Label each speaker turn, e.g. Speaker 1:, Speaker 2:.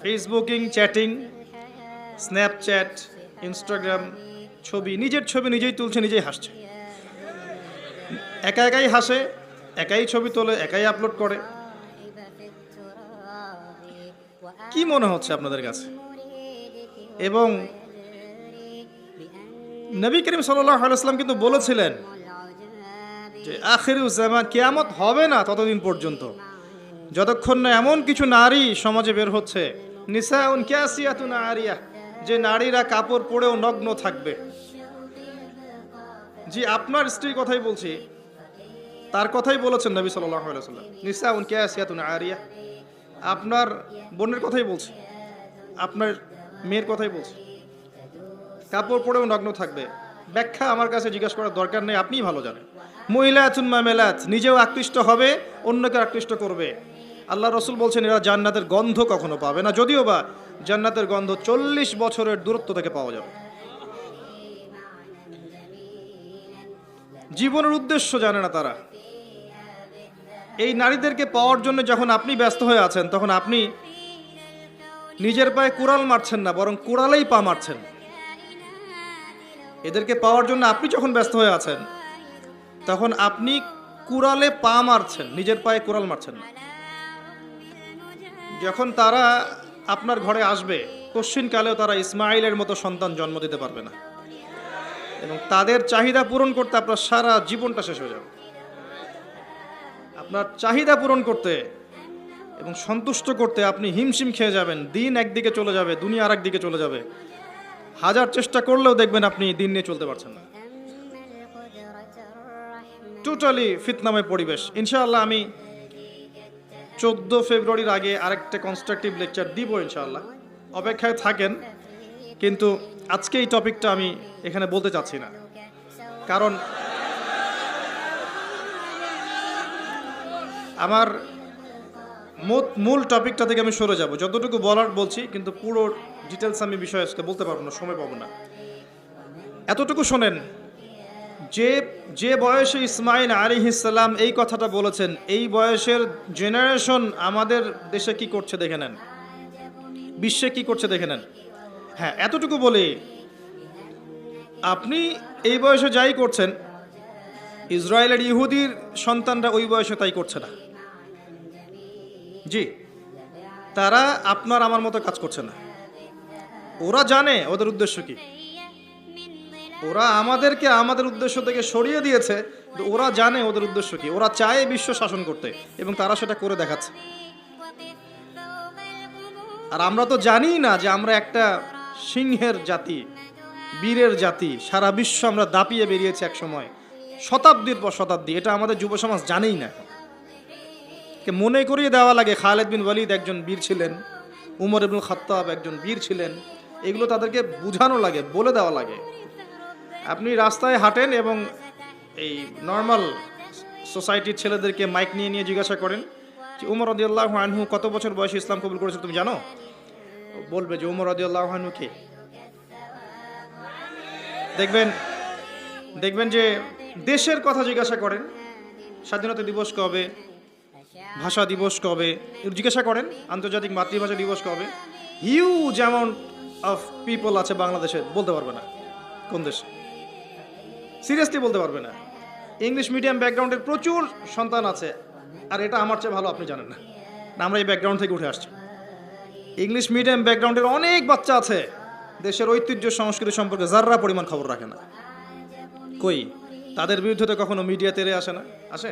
Speaker 1: Facebooking, chatting, Snapchat, Instagram, ছবি, নিজের ছবি নিজেই তুলছে, নিজেই হাসছে, একা একাই হাসে, একাই ছবি তোলে, একাই আপলোড করে। কি মনে হচ্ছে আপনাদের কাছে? এবং নবী করিম সাল্লাল্লাহু আলাইহি ওয়াসাল্লাম কিন্তু বলেছিলেন যে আখিরুজ জামান, কিয়ামত হবে না ততদিন পর্যন্ত যতক্ষণ না এমন কিছু নারী সমাজে বের হচ্ছে, নিসাউন কাসিয়াতুন আরিয়া, যে নারীরা কাপড় পরেও নগ্ন থাকবে। জি, আপনার স্ত্রীর কথাই বলছি, তার কথাই বলেছেন নবী সাল্লাল্লাহু আলাইহি ওয়াসাল্লাম, নিসাউন কাসিয়াতুন আরিয়া। আপনার বোনের কথাই বলছি, আপনার মেয়ের কথাই বলছি, কাপড় পরেও নগ্ন থাকবে। ব্যাখ্যা আমার কাছে জিজ্ঞাসা করার দরকার নেই, আপনিই ভালো জানেন। মহিলাতুন মামেলাত, নিজেও আকৃষ্ট হবে, অন্যকে আকৃষ্ট করবে। আল্লাহ রসুল বলছেন এরা জান্নাতের গন্ধ কখনো পাবে না, যদিও বা জান্নাতের গন্ধ 40 বছরের দূরত্ব থেকে পাওয়া যাবে। জীবনের উদ্দেশ্য জানে না তারা। এই নারীদেরকে পাওয়ার জন্য যখন আপনি ব্যস্ত হয়ে আছেন, তখন আপনি নিজের পায়ে কুড়াল মারছেন না, বরং কুড়ালেই পা মারছেন। এদেরকে পাওয়ার জন্য আপনি যখন ব্যস্ত হয়ে আছেন, তখন আপনি কুড়ালে পা মারছেন, নিজের পায়ে কুড়াল মারছেন না। যখন তারা আপনার ঘরে আসবে, কশ্চিনকালেও তারা ইসমাইলের মতো সন্তান জন্ম দিতে পারবে না, এবং তাদের চাহিদা পূরণ করতে আপনার সারা জীবনটা শেষ হয়ে যাবে। আপনার চাহিদা পূরণ করতে এবং সন্তুষ্ট করতে আপনি হিমশিম খেয়ে যাবেন। দিন একদিকে চলে যাবে, দুনিয়া আর একদিকে চলে যাবে। হাজার চেষ্টা করলেও দেখবেন আপনি দিন নিয়ে চলতে পারছেন না। টোটালি ফিতনাময় পরিবেশ। ইনশাআল্লাহ আমি 14 ফেব্রুয়ারির আগে আরেকটা কনস্ট্রাকটিভ লেকচার দিব ইনশাআল্লাহ, অপেক্ষায় থাকেন। কিন্তু আজকে এই টপিকটা আমি এখানে বলতে চাচ্ছি না, কারণ আমার মূল টপিকটা থেকে আমি সরে যাব। যতটুকু বলার বলছি, কিন্তু পুরো ডিটেলস আমি বিষয় আজকে বলতে পারবো না, সময় পাবো না। এতটুকু শোনেন, যে বয়সে ইসমাইল আলাইহিস সালাম এই কথাটা বলেছেন, এই বয়সের জেনারেশন আমাদের দেশে কি করছে দেখে নেন, বিশ্বে কি করছে দেখে নেন। হ্যাঁ, এতটুকু বলি, আপনি এই বয়সে যাই করছেন, ইসরায়েলের ইহুদির সন্তানরা ওই বয়সে তাই করছে না। জি, তারা আপনার আমার মতো কাজ করছে না। ওরা জানে ওদের উদ্দেশ্য কি। ওরা আমাদেরকে আমাদের উদ্দেশ্য থেকে সরিয়ে দিয়েছে, কিন্তু ওরা জানে ওদের উদ্দেশ্য কি। ওরা চায় বিশ্ব শাসন করতে, এবং তারা সেটা করে দেখাচ্ছে। আর আমরা তো জানি না যে আমরা একটা সিংহের জাতি, বীরের জাতি। সারা বিশ্ব আমরা দাপিয়ে বেরিয়েছি এক সময়, শতাব্দীর পর শতাব্দী। এটা আমাদের যুব সমাজ জানেই না। মনে করিয়ে দেওয়া লাগে খালিদ বিন ওয়ালিদ একজন বীর ছিলেন, উমর ইবনুল খাত্তাব একজন বীর ছিলেন। এগুলো তাদেরকে বোঝানো লাগে, বলে দেওয়া লাগে। আপনি রাস্তায় হাঁটেন এবং এই নর্মাল সোসাইটির ছেলেদেরকে মাইক নিয়ে নিয়ে জিজ্ঞাসা করেন যে উমর রাদিয়াল্লাহু আনহু কত বছর বয়সে ইসলাম কবুল করেছে তুমি জানো? বলবে যে উমর রাদিয়াল্লাহু আনহু কে। দেখবেন যে দেশের কথা জিজ্ঞাসা করেন, স্বাধীনতা দিবস কবে, ভাষা দিবস কবে, জিজ্ঞাসা করেন আন্তর্জাতিক মাতৃভাষা দিবস কবে, হিউজ অ্যামাউন্ট অফ পিপল আছে বাংলাদেশে, বলতে পারবে না কোন দেশে, সিরিয়াসলি বলতে পারবে না। ইংলিশ মিডিয়াম ব্যাকগ্রাউন্ডের প্রচুর সন্তান আছে, আর এটা আমার চেয়ে ভালো আপনি জানেন না, আমরা এই ব্যাকগ্রাউন্ড থেকে উঠে আসছি। ইংলিশ মিডিয়াম ব্যাকগ্রাউন্ডের অনেক বাচ্চা আছে, দেশের ঐতিহ্য সংস্কৃতি সম্পর্কে যাররা পরিমাণ খবর রাখে না। কই, তাদের বিরুদ্ধে তো কখনো মিডিয়া তেরে আসে না, আসে?